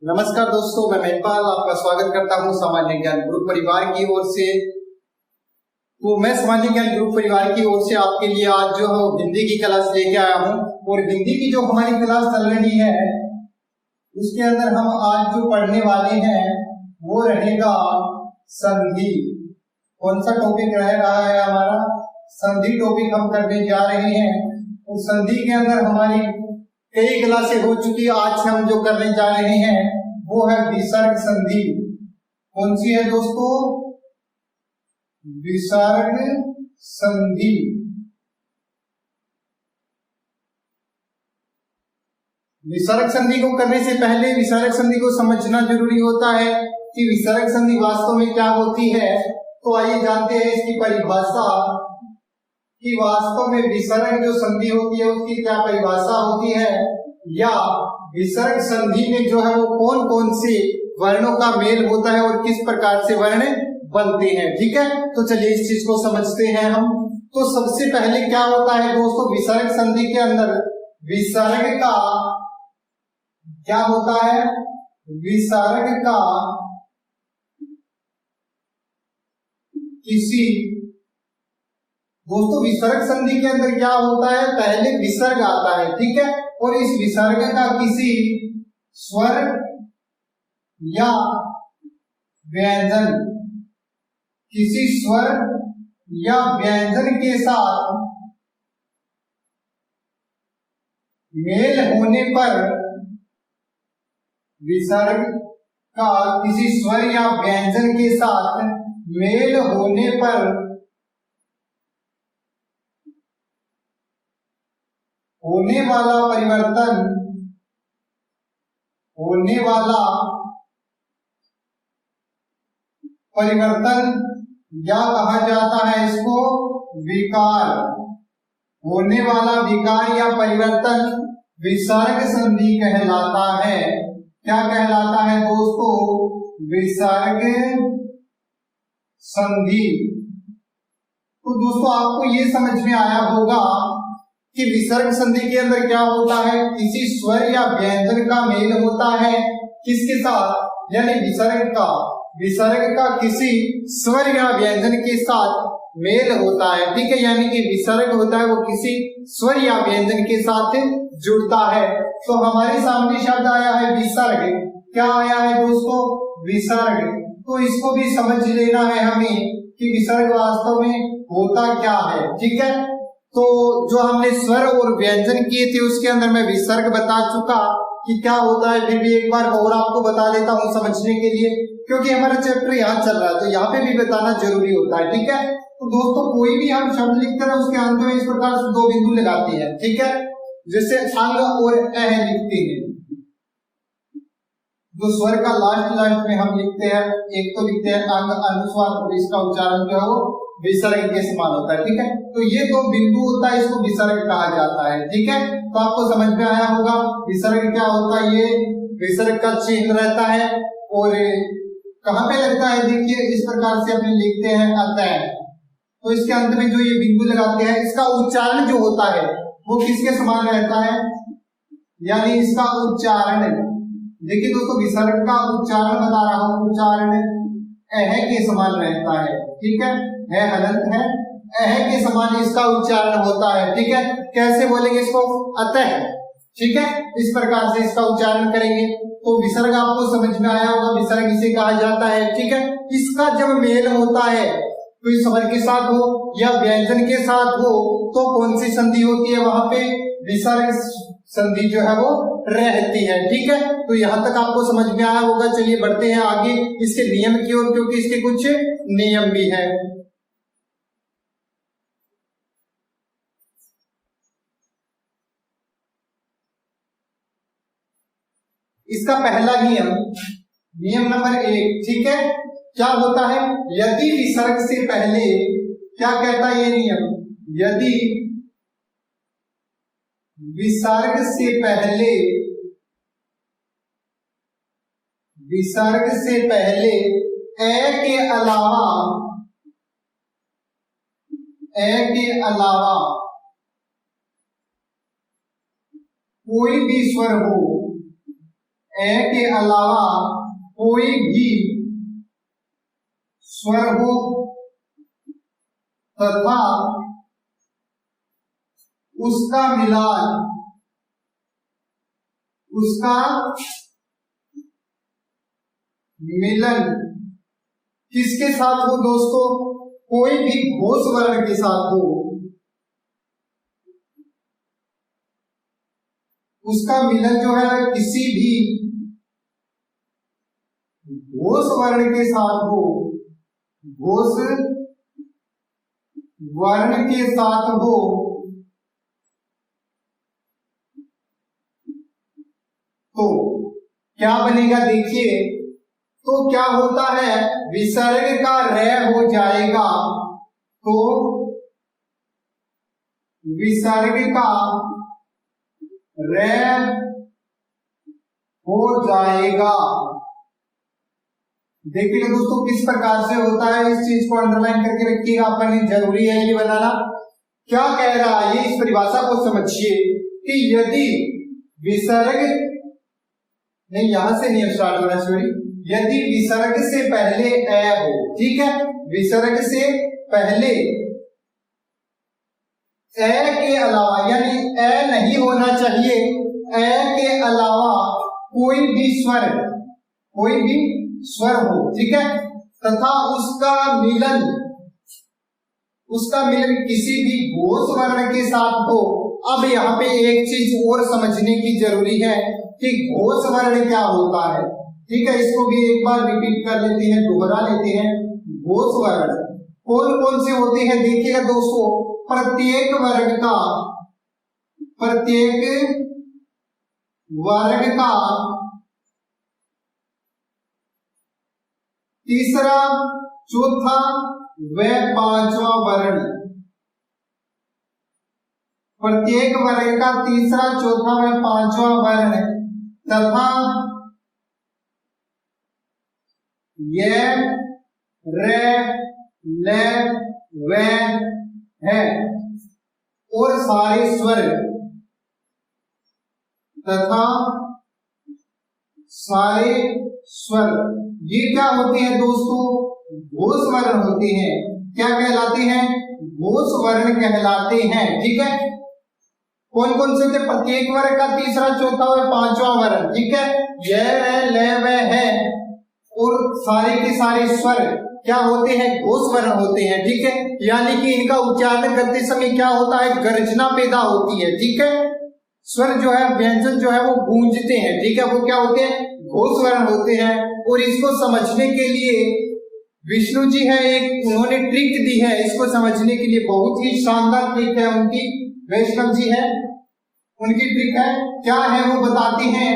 नमस्कार दोस्तों, मैं महिपाल आपका स्वागत करता हूं सामान्य ज्ञान ग्रुप परिवार की ओर से। मैं सामान्य ज्ञान ग्रुप परिवार की ओर से आपके लिए आज जो हिंदी की क्लास लेके आया हूं। और हिंदी की जो हमारी क्लास चल रही है उसके अंदर हम आज जो पढ़ने वाले हैं वो रहेगा संधि। कौन सा टॉपिक रह रहा है हमारा? संधि टॉपिक हम करने जा रहे हैं। और संधि के अंदर हमारी कई क्लासें हो चुकी है। आज हम जो करने जा रहे हैं वो है विसर्ग संधि। कौन सी है दोस्तों? विसर्ग संधि। विसर्ग संधि को करने से पहले विसर्ग संधि को समझना जरूरी होता है कि विसर्ग संधि वास्तव में क्या होती है। तो आइए जानते हैं इसकी परिभाषा कि वास्तव में विसर्ग जो संधि होती है उसकी क्या परिभाषा होती है, या विसर्ग संधि में जो है वो कौन कौन से वर्णों का मेल होता है और किस प्रकार से वर्ण बनते हैं। ठीक है, तो चलिए इस चीज को समझते हैं हम। तो सबसे पहले क्या होता है दोस्तों, विसर्ग संधि के अंदर विसर्ग का क्या होता है? विसर्ग का किसी दोस्तों विसर्ग संधि के अंदर क्या होता है, पहले विसर्ग आता है। ठीक है, और इस विसर्ग का किसी स्वर या व्यंजन, किसी स्वर या व्यंजन के साथ मेल होने पर, विसर्ग का किसी स्वर या व्यंजन के साथ मेल होने पर होने वाला परिवर्तन, या कहा जाता है इसको विकार। होने वाला विकार या परिवर्तन विसर्ग संधि कहलाता है। क्या कहलाता है दोस्तों? विसर्ग संधि। तो दोस्तों आपको ये समझ में आया होगा कि विसर्ग संधि के अंदर क्या होता है, किसी स्वर या व्यंजन का मेल होता है किसके साथ, यानी विसर्ग का किसी स्वर या व्यंजन के साथ मेल होता है। ठीक है, यानी कि विसर्ग होता है वो किसी स्वर या व्यंजन के साथ जुड़ता है। तो हमारे सामने शब्द आया है विसर्ग। क्या आया है दोस्तों? विसर्ग। तो इसको भी समझ लेना है हमें कि विसर्ग वास्तव में होता क्या है। ठीक है, तो जो हमने स्वर और व्यंजन किए थे उसके अंदर मैं विसर्ग बता चुका कि क्या होता है। फिर भी एक बार और आपको बता देता हूं समझने के लिए, क्योंकि हमारा चैप्टर यहाँ चल रहा है तो यहाँ पे भी बताना जरूरी होता है। ठीक है, तो दोस्तों कोई भी हम शब्द लिखते हैं उसके अंत में इस प्रकार से दो बिंदु लगाते हैं। ठीक है, जैसे अंग और अह लिखते हैं। जो स्वर का लास्ट में हम लिखते हैं, एक तो लिखते हैं अंग अनुस्वार, और इसका उच्चारण जो है वो विसर्ग के समान होता है। ठीक है, तो ये दो बिंदु होता है, इसको विसर्ग कहा जाता है। ठीक है, तो आपको समझ में आया होगा विसर्ग क्या होता है। ये विसर्ग का चिन्ह रहता है और कहां पे लगता है, देखिए इस प्रकार से अपने लिखते हैं अतः। तो इसके अंत में जो ये बिंदु लगाते हैं इसका उच्चारण जो होता है वो किसके समान रहता है, यानी इसका उच्चारण, देखिए दोस्तों विसर्ग का उच्चारण बता रहा हूं, उच्चारण अह के समान रहता है। ठीक है हलंत है, अह के समान इसका उच्चारण होता है। ठीक है, कैसे बोलेंगे इसको? अतः। ठीक है, इस प्रकार से इसका उच्चारण करेंगे। तो विसर्ग आपको समझ में आया होगा, विसर्ग इसे कहा जाता है। ठीक है, इसका जब मेल होता है तो इस स्वर के साथ हो या व्यंजन के साथ हो तो कौन सी संधि होती है, वहां पे विसर्ग संधि जो है वो रहती है। ठीक है, तो यहां तक आपको समझ में आया होगा। चलिए बढ़ते हैं आगे इसके नियम की ओर, क्योंकि इसके कुछ नियम भी है। इसका पहला नियम नंबर 1। ठीक है, क्या होता है? यदि विसर्ग से पहले, क्या कहता है ये नियम, यदि विसर्ग से पहले ए के अलावा कोई भी स्वर हो, ए के अलावा कोई भी स्वर हो तथा उसका मिलान मिलन किसके साथ हो दोस्तों? कोई भी घोष वर्ण के साथ हो, उसका मिलन जो है किसी भी घोष वर्ण के साथ हो, घोष वर्ण के साथ हो, तो क्या बनेगा? देखिए, तो क्या होता है, विसर्ग का रे हो जाएगा, तो विसर्ग का रे हो जाएगा। देखिए दोस्तों किस प्रकार से होता है, इस चीज को अंडरलाइन करके रखिएगा, अपन जरूरी है ये बनाना। क्या कह रहा है, इस परिभाषा को समझिए कि यदि विसर्ग नहीं, यहां से नहीं स्टार्ट होना, सॉरी, यदि विसर्ग से पहले ए हो, ठीक है, विसर्ग से पहले ए के अलावा, यानी ए नहीं होना चाहिए, ए के अलावा कोई भी स्वर हो, ठीक है, तथा उसका मिलन किसी भी घोष वर्ण के साथ हो। अब यहाँ पे एक चीज और समझने की जरूरी है कि घोष वर्ण क्या होता है, ठीक है, इसको भी एक बार रिपीट कर लेते हैं, दोहरा लेते हैं। घोष वर्ण कौन कौन से होते हैं? देखिएगा दोस्तों, प्रत्येक वर्ग का तीसरा, चौथा व पांचवा वर्ण, प्रत्येक वर्ग का तीसरा, चौथा व पांचवा वर्ण तथा ये रे ले वे है और सारे स्वर तथा सारे स्वर, ये क्या होते हैं दोस्तों? घोष वर्ण होते हैं। क्या कहलाते हैं? घोष वर्ण कहलाते हैं, ठीक है। कौन कौन से थे? प्रत्येक वर्ग का तीसरा, चौथा और पांचवा वर्ण, ठीक है, ये ले वे है और सारे के सारे स्वर क्या होते हैं? घोष वर्ण होते हैं, ठीक है। यानी कि इनका उच्चारण करते समय क्या होता है? गर्जना पैदा होती है, ठीक है। स्वर जो है, व्यंजन जो है वो गूंजते हैं, ठीक है, वो क्या होते हैं? घोष वर्ण होते हैं। और इसको समझने के लिए विष्णु जी है एक, उन्होंने ट्रिक दी है इसको समझने के लिए, बहुत ही शानदार ट्रिक है उनकी। वैष्णव जी है, उनकी ट्रिक है, क्या है वो बताते हैं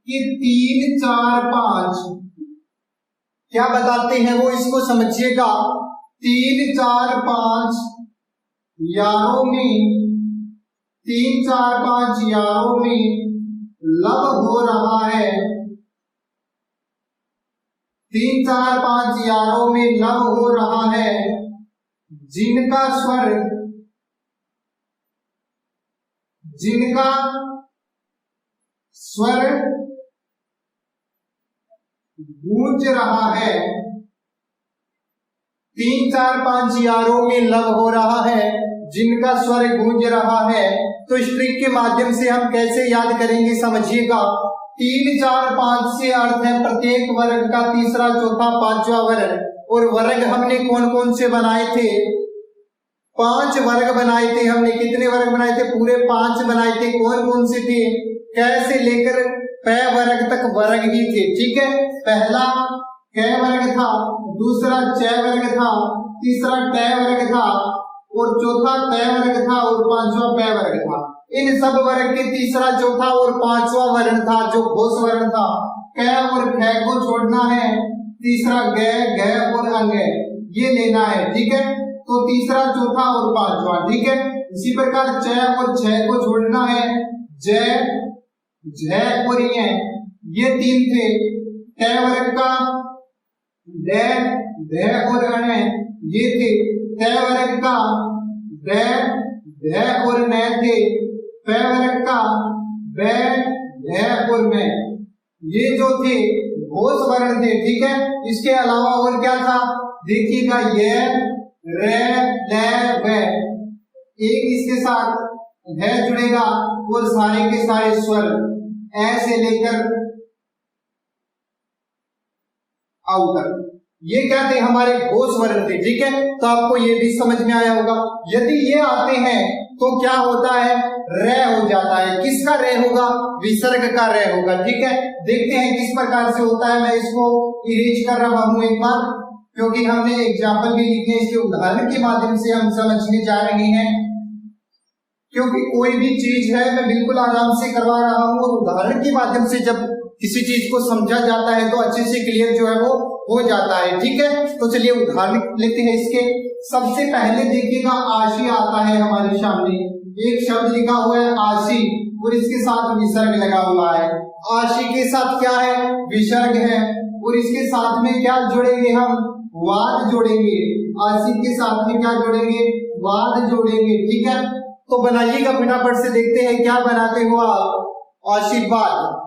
कि 3 4 5, क्या बताते हैं वो, इसको समझिएगा। 3 4 5 यारों में, 3 4 5 यारों में लब हो रहा है, 3 4 5 यारों में लब हो रहा है, जिनका स्वर गूंज रहा है। 3 4 5 यारों में लब हो रहा है, जिनका स्वर गूंज रहा है। तो इस ट्रिक के माध्यम से हम कैसे याद करेंगे, समझिएगा। 3 4 5 से अर्थ है प्रत्येक वर्ग का तीसरा, चौथा, पांचवा वर्ण। और वर्ग हमने कौन कौन से बनाए थे? 5 वर्ग बनाए थे हमने। कितने वर्ग बनाए थे? पूरे 5 बनाए थे। कौन कौन से थे? कै से लेकर पै वर्ग तक वर्ग ही थे, ठीक है। पहला कै वर्ग था, दूसरा चै वर्ग था, तीसरा टै वर्ग था और चौथा तै वर्ग था और पांचवा पै वर्ग था। इन सब वर्ग के तीसरा, चौथा और पांचवा वर्ण था जो घोष वर्ण था। कै और खे को छोड़ना है, तीसरा ग, घ और अंग ये लेना है, ठीक है। तो तीसरा, चौथा और पांचवा, ठीक है। इसी प्रकार च और छ को छोड़ना है, ज, झ और ये 3 थे। ट वर्ग का ड, ध और अण ये थे। ट वर्ग का ड, ध और न थे। प वर्ग का ब, ढ और म ये जो थे घोष वर्ण थे, ठीक है। इसके अलावा और क्या था देखिएगा, ये रे ले वे, एक इसके साथ है जुड़ेगा और सारे के सारे स्वर ऐसे लेकर आउटर, ये क्या थे हमारे घोष वर्ण थे, ठीक है। तो आपको ये भी समझ में आया होगा। यदि ये आते हैं तो क्या होता है, रे हो जाता है। किसका रे होगा, विसर्ग का रे होगा, ठीक है। देखते हैं किस प्रकार से होता है। मैं इसको इरेज कर रहा हूं एक बार, क्योंकि हमने एग्जाम्पल भी लिखे, इसके उदाहरण के माध्यम से हम समझने जा रहे हैं। क्योंकि कोई भी चीज है मैं बिल्कुल आराम से करवा रहा हूं, और उदाहरण के माध्यम से जब किसी चीज को समझा जाता है तो अच्छे से क्लियर जो है वो हो जाता है, ठीक है। तो चलिए उदाहरण लेते हैं इसके। सबसे पहले देखिएगा आशी आता है हमारे सामने, एक शब्द लिखा हुआ है आशी, और इसके साथ विसर्ग लगा हुआ है। आशी के साथ क्या है, विसर्ग है, और इसके साथ में क्या जोड़ेंगे हम, वाद जोड़ेंगे। आशी के साथ में क्या जोड़ेंगे, वाद जोड़ेंगे, ठीक है। तो बनाइएगा फटाफट से, देखते हैं क्या बनाते हो आप। आशीर्वाद,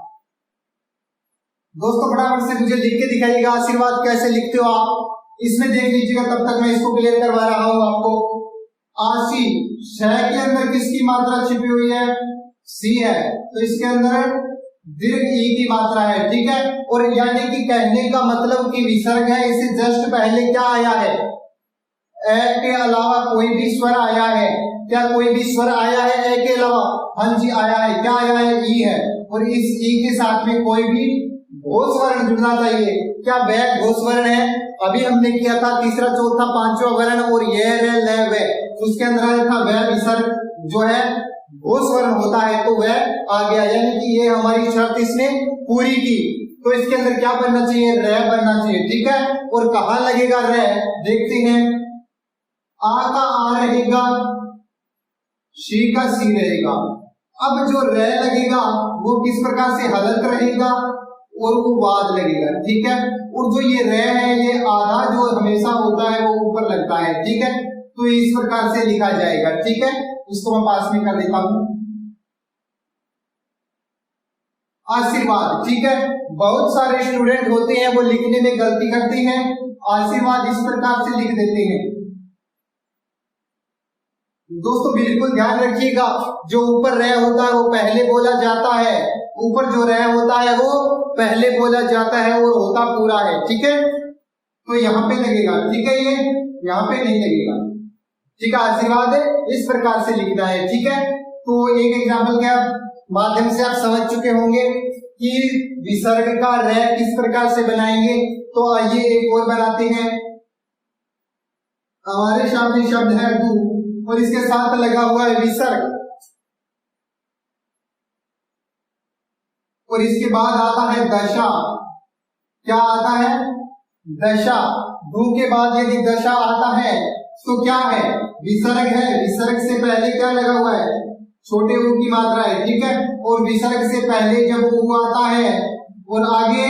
दोस्तों फटाफट से मुझे लिख के दिखाइएगा आशीर्वाद कैसे लिखते हो आप, इसमें देख लीजिएगा, तब तक मैं इसको क्लियर करवा रहा हूं आपको। आशी, श के अंदर किसकी मात्रा छिपी हुई है, सी है, तो इसके अंदर दीर्घ ई की मात्रा है, ठीक है। और यानी कि कहने का मतलब कि विसर्ग है, इससे जस्ट पहले क्या आया है, ए के अलावा कोई भी स्वर आया है। क्या कोई भी स्वर आया है ए के अलावा, हाँ जी आया है। क्या आया है, ई है, और इस ई के साथ में कोई भी घोष वर्ण जुड़ना चाहिए। क्या वह घोष वर्ण है, अभी हमने किया था तीसरा चौथा पांचवा वर्ण, और ये रे ले वे, उसके अंदर था वह विसर्ग जो है घोष वर्ण होता है, तो वह आ गया, यानी कि ये हमारी शर्त इसने पूरी की। तो इसके अंदर क्या बनना चाहिए, रे बनना चाहिए, ठीक है। और कहाँ लगेगा रे, देखते हैं। आ का आ रहेगा, शी का सी रहेगा। अब जो रे लगेगा वो किस प्रकार से हलंत रहेगा, और वो वाद लगेगा, ठीक है। और जो ये रे है, ये आधा जो हमेशा होता है वो ऊपर लगता है, ठीक है। तो इस प्रकार से लिखा जाएगा, ठीक है। इसको मैं पास में कर देता हूं। आशीर्वाद, ठीक है। बहुत सारे स्टूडेंट होते हैं वो लिखने में गलती करते हैं, आशीर्वाद इस प्रकार से लिख देते हैं। दोस्तों बिल्कुल ध्यान रखिएगा, जो ऊपर रे होता है वो पहले बोला जाता है, ऊपर जो रे होता है वो पहले बोला जाता है और होता पूरा है, ठीक है। तो यहाँ पे लगेगा, ठीक है, ये यहाँ पे नहीं लगेगा, ठीक है। आशीर्वाद इस प्रकार से लिखना है, ठीक है। तो एक एग्जाम्पल के माध्यम से आप समझ चुके होंगे कि विसर्ग का रे किस प्रकार से बनाएंगे। तो आइए एक और बनाते हैं। हमारे सामने शब्द है दू, और इसके साथ लगा हुआ है विसर्ग, और इसके बाद आता है दशा। क्या आता है, दशा। दू के बाद यदि दशा आता है तो क्या है, विसर्ग है। विसर्ग से पहले क्या लगा हुआ है, छोटे ऊ की मात्रा है, ठीक है। और विसर्ग से पहले जब ऊ आता है और आगे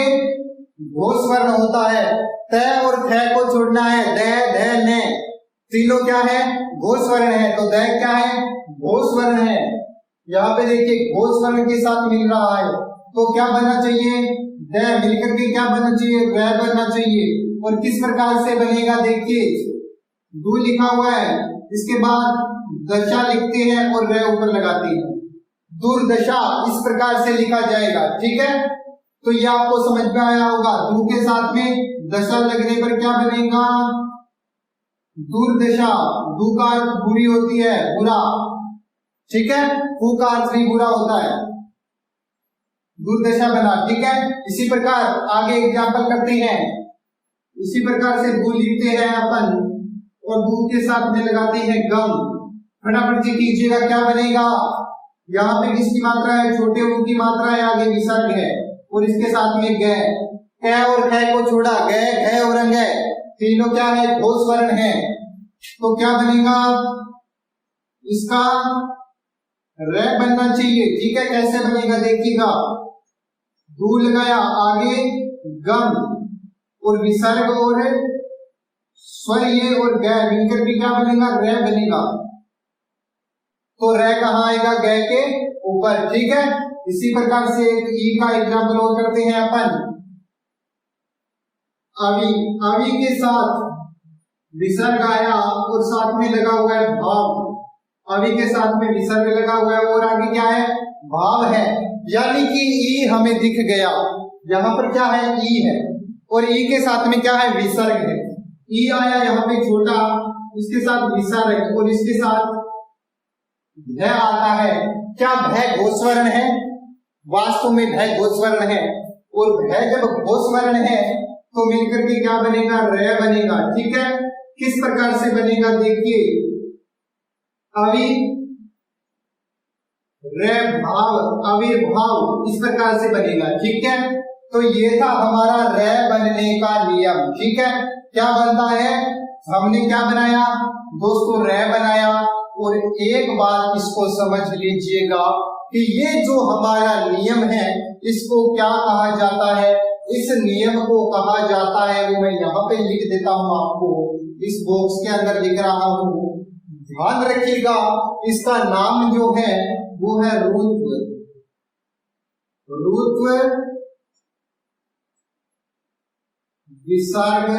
घोष वर्ण होता है, त और थ को छोड़ना है, द ध न, तीनों क्या है, घोष वर्ण है। तो द क्या है, घोष वर्ण है। यहाँ पे देखिए घोष वर्ण के साथ मिल रहा है, तो क्या बनना चाहिए, द मिलकर के क्या बनना चाहिए, व बनना चाहिए। और किस प्रकार से बनेगा, देखिए दू लिखा हुआ है, इसके बाद दशा लिखते हैं और व ऊपर लगाते हैं, दुर्दशा इस प्रकार से लिखा जाएगा, ठीक है। तो ये आपको समझ में आया होगा। दू के साथ में दशा लगने पर क्या बनेगा, दुर्दशा। दू का अर्थ बुरी होती है, बुरा, ठीक है। फू का अर्थ भी बुरा होता है, दुर्दशा बना, ठीक है। इसी प्रकार आगे एग्जाम्पल करते हैं। इसी प्रकार से दू लिखते हैं अपन और दू के साथ में लगाते हैं गम। फटाफट से कीजिएगा, क्या बनेगा, यहाँ पे किसकी मात्रा है, छोटे ऊ की मात्रा है, आगे विसर्ग है और इसके साथ में ग, क और ख को छोड़ा, ग घ और अंग, तीनों क्या है, घोष वर्ण है। तो क्या बनेगा, इसका रे बनना चाहिए, ठीक है। कैसे बनेगा देखिएगा, दू लगाया, आगे गम और विसर्ग और स्वर ये और ग मिलकर भी क्या बनेगा, रे बनेगा। तो रे कहाँ आएगा, ग के ऊपर, ठीक है। इसी प्रकार से एक ई का एग्जाम्पल और करते हैं अपन। अवि, अवि के साथ विसर्ग आया और साथ में लगा हुआ है भाव। अवि के साथ में विसर्ग लगा हुआ है और आगे क्या है, भाव है, यानी कि ई हमें दिख गया। यहाँ पर क्या है, ई है, और ई के साथ में क्या है, विसर्ग है। ई आया यहाँ पे छोटा, इसके साथ विसर्ग और इसके साथ भय आता है। क्या भय घोषवर्ण है? वास्तव में भय घोषवर्ण है, और भय जब घोषवर्ण है तो मिलकर के क्या बनेगा, रे बनेगा। ठीक है, किस प्रकार से बनेगा देखिए, अवि रे भाव, अविर्भाव, इस प्रकार से बनेगा। ठीक है, तो ये था हमारा रे बनने का नियम। ठीक है, क्या बनता है, हमने क्या बनाया दोस्तों, रे बनाया। और एक बात इसको समझ लीजिएगा कि ये जो हमारा नियम है इसको क्या कहा जाता है, इस नियम को कहा जाता है, वो मैं यहाँ पे लिख देता हूँ आपको, इस बॉक्स के अंदर लिख रहा हूँ, ध्यान रखिएगा। इसका नाम जो है वो है रुत्व। रुत्व विसर्ग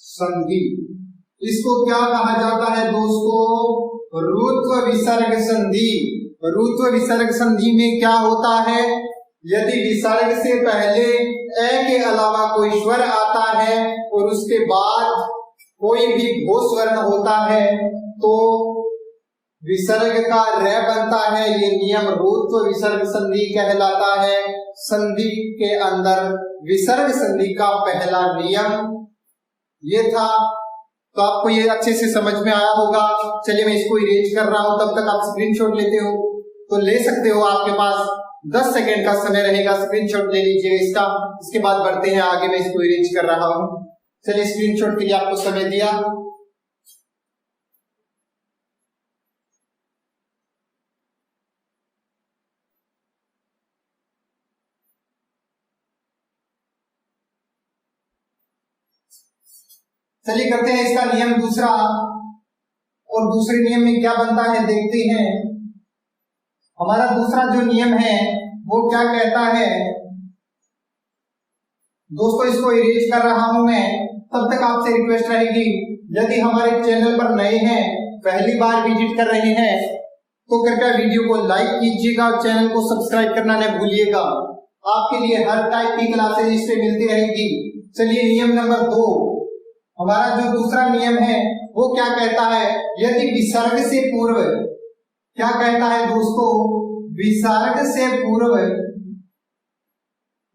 संधि, इसको क्या कहा जाता है दोस्तों, रुत्व विसर्ग संधि। रुत्व विसर्ग संधि में क्या होता है, यदि विसर्ग से पहले ए के अलावा कोई स्वर आता है और उसके बाद कोई भी घोष वर्ण होता है तो विसर्ग का रे बनता है। ये नियम रुत्व विसर्ग संधि कहलाता है। संधि के अंदर विसर्ग संधि का पहला नियम ये था। तो आपको ये अच्छे से समझ में आया होगा। चलिए मैं इसको इरेज कर रहा हूं, तब तक आप स्क्रीनशॉट लेते हो तो ले सकते हो, आपके पास 10 सेकेंड का समय रहेगा, स्क्रीनशॉट ले लीजिए इसका। इसके बाद बढ़ते हैं आगे, मैं इसको इरेज कर रहा हूं। चलिए स्क्रीनशॉट के लिए आपको समय दिया। चलिए करते हैं इसका नियम दूसरा, और दूसरे नियम में क्या बनता है देखते हैं। हमारा दूसरा जो नियम है वो क्या कहता है दोस्तों, इसको इरेज कर रहा हूं मैं, तब तक आपसे रिक्वेस्ट रहेगी, यदि हमारे चैनल पर नए हैं, पहली बार विजिट कर रहे हैं, तो कृपया वीडियो को लाइक कीजिएगा, चैनल को सब्सक्राइब करना न भूलिएगा। आपके लिए हर टाइप की क्लासेज इस पे मिलती रहेगी। चलिए नियम नंबर 2, हमारा जो दूसरा नियम है वो क्या कहता है, यदि विसर्ग से पूर्व, क्या कहता है दोस्तों, विसर्ग से पूर्व,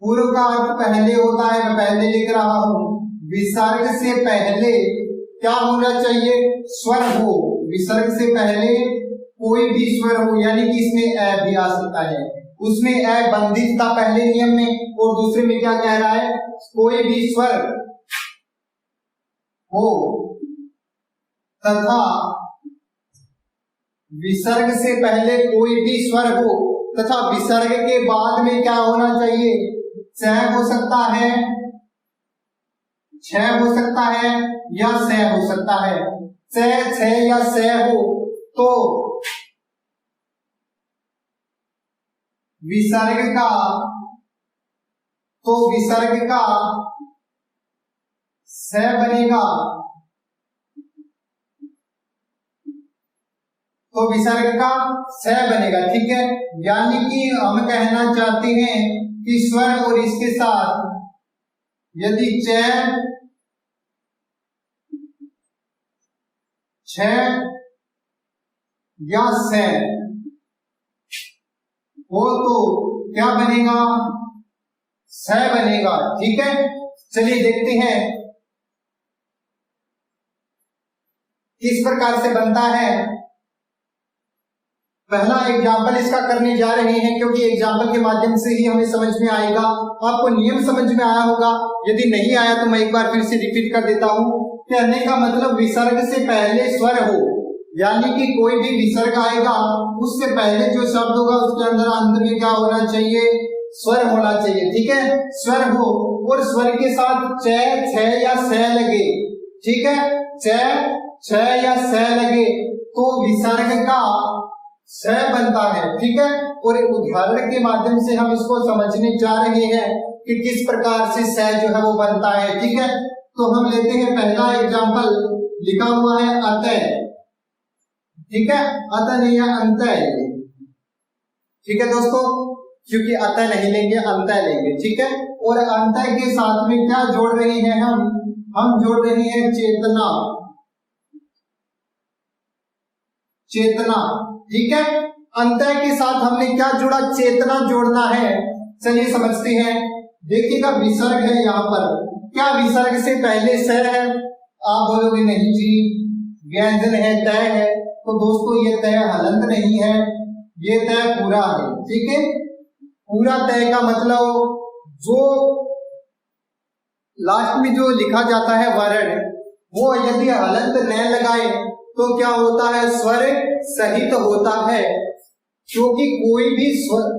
पूर्व का अर्थ पहले होता है, मैं पहले लिख रहा हूं, विसर्ग से पहले क्या होना चाहिए, स्वर हो। विसर्ग से पहले कोई भी स्वर हो, यानी कि इसमें अ भी आ सकता है, उसमें अ बंदित था पहले नियम में, और दूसरे में क्या कह रहा है, कोई भी स्वर हो तथा विसर्ग से पहले कोई भी स्वर हो तथा विसर्ग के बाद में क्या होना चाहिए, च हो सकता है, छ हो सकता है या स हो सकता है। च, छ या स हो तो विसर्ग का स बनेगा, तो विसर्ग का स बनेगा। ठीक है, यानी कि हम कहना चाहते हैं कि स्वर और इसके साथ यदि च, छ या स हो तो क्या बनेगा, स बनेगा। ठीक है, चलिए देखते हैं किस प्रकार से बनता है। पहला एग्जाम्पल इसका करने जा रहे हैं, क्योंकि एग्जाम्पल के माध्यम से ही हमें समझ में आएगा। आपको नियम समझ में आया होगा, यदि नहीं आया तो मैं एक बार फिर से रिपीट कर देता हूं। कहने का मतलब विसर्ग से पहले स्वर हो, यानी कि कोई भी विसर्ग आएगा उससे पहले जो शब्द होगा उसके अंदर अंत में क्या होना चाहिए, स्वर होना चाहिए। ठीक है, स्वर हो और स्वर के साथ च, छ या स लगे। ठीक है, च, छ या स लगे तो विसर्ग का स बनता है, ठीक है। और एक उदाहरण के माध्यम से हम इसको समझने जा रहे हैं कि किस प्रकार से स जो है वो बनता है, ठीक है। तो हम लेते हैं पहला एग्जांपल, लिखा हुआ है अतः, ठीक है, अतः नहीं है अंतः, ठीक है दोस्तों, क्योंकि अतः नहीं लेंगे अंतः लेंगे, ठीक है। और अंतः के साथ में क्या जोड़ रहे हैं हम जोड़ रहे हैं चेतना, चेतना, ठीक है। अंतः के साथ हमने क्या जोड़ा, चेतना जोड़ना है। चलिए समझते हैं। देखिएगा विसर्ग है यहाँ पर, क्या विसर्ग से पहले स है? आप बोलोगे नहीं जी, व्यंजन है, तय है। तो दोस्तों ये तय हलंत नहीं है, ये तय पूरा है, ठीक है। पूरा तय का मतलब जो लास्ट में जो लिखा जाता है वर्ण, वो यदि हलंत न लगाए तो क्या होता है, स्वर सहित होता है। क्योंकि कोई भी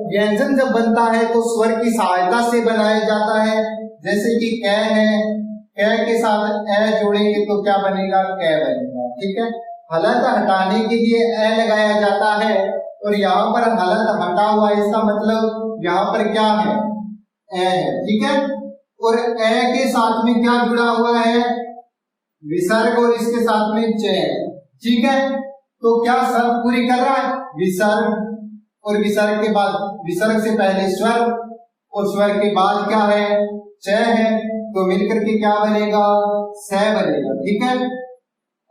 व्यंजन जब बनता है तो स्वर की सहायता से बनाया जाता है। जैसे कि क है, क के साथ ए जोड़ेंगे तो क्या बनेगा, क बनेगा, ठीक है। हलंत हटाने के लिए ए लगाया जाता है, और यहाँ पर हलंत हटा हुआ है, इसका मतलब यहाँ पर क्या है, ए है, ठीक है। और ए के साथ में क्या जुड़ा हुआ है, विसर्ग, और इसके साथ में च, ठीक है। तो क्या शर्त पूरी कर रहा है, विसर्ग, और विसर्ग के बाद, विसर्ग से पहले स्वर, और स्वर के बाद क्या है, च है, तो मिलकर के क्या बनेगा, स बनेगा, ठीक है।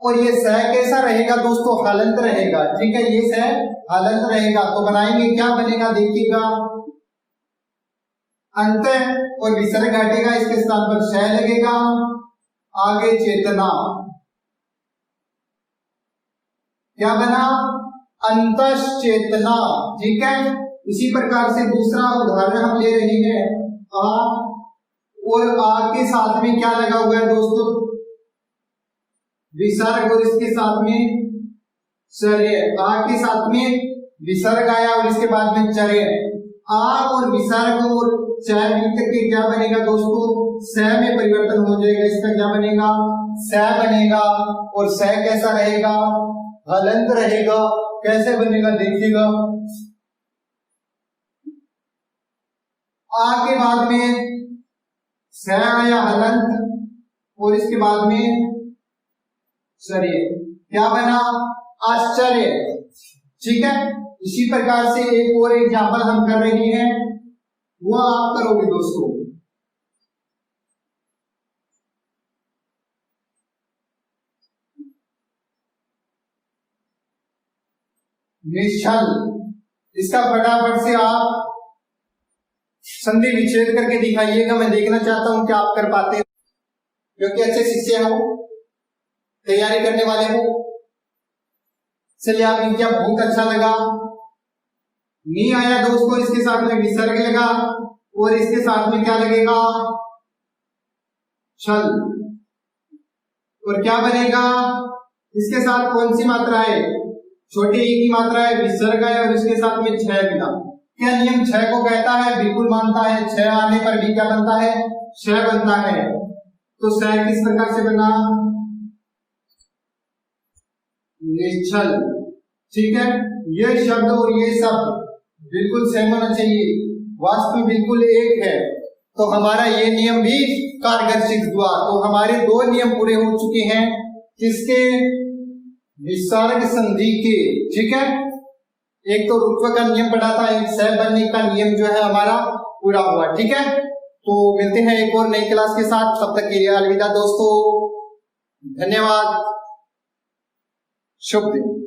और ये स कैसा रहेगा दोस्तों, हलंत रहेगा, ठीक है। ये स हलंत रहेगा, तो बनाएंगे क्या बनेगा, देखिएगा अंतः, और विसर्ग हटेगा, इसके स्थान पर श लगेगा, आगे चेतना, क्या बना, अंतः चेतना, ठीक है। इसी प्रकार से दूसरा उदाहरण हम ले रहे हैं, आ, और आ के साथ में क्या लगा हुआ है दोस्तों, विसर्ग, और इसके साथ में चर्य, आ के साथ में विसर्ग आया और इसके बाद में चर्य, आ और विसर्ग और च मिलकर के क्या बनेगा दोस्तों, स में परिवर्तन हो जाएगा, इसका क्या बनेगा, स बनेगा। और स कैसा रहेगा, हलंत रहेगा। कैसे बनेगा देखिएगा, आ के बाद में स आया हलंत, और इसके बाद में चर्य, क्या बना, आश्चर्य, ठीक है। इसी प्रकार से एक और एग्जाम्पल हम कर रहे हैं, वो आप करोगे दोस्तों। निश्चल, इसका फटाफट से आप संधि विच्छेद करके दिखाइएगा, मैं देखना चाहता हूं कि आप कर पाते हैं, क्योंकि अच्छे शिष्य हो, तैयारी करने वाले हो। चलिए आप इनका बहुत अच्छा लगा। नी आया दोस्तों, इसके साथ में विसर्ग लगा, और इसके साथ में क्या लगेगा, छल, और क्या बनेगा, इसके साथ कौन सी मात्रा है, छोटी ई की मात्रा है, विसर्ग है, और इसके साथ में छह मिला। क्या नियम छह को कहता है, बिल्कुल मानता है। छह आने पर भी क्या बनता है, छह बनता है। तो छह किस प्रकार से बना, निश्चल, ठीक है। ये शब्द और ये शब्द बिल्कुल सेम होना चाहिए, वास्तव में बिल्कुल एक है, तो हमारा ये नियम भी कारगर सिद्ध हुआ। तो हमारे दो नियम पूरे हो चुके हैं, किसके, विसर्ग संधि के, ठीक है। एक तो रुत्व का नियम पढ़ा था, एक सह बनने का नियम जो है हमारा पूरा हुआ, ठीक है। तो मिलते हैं एक और नई क्लास के साथ, तब तक के लिए अलविदा दोस्तों, धन्यवाद, शुभ दिन।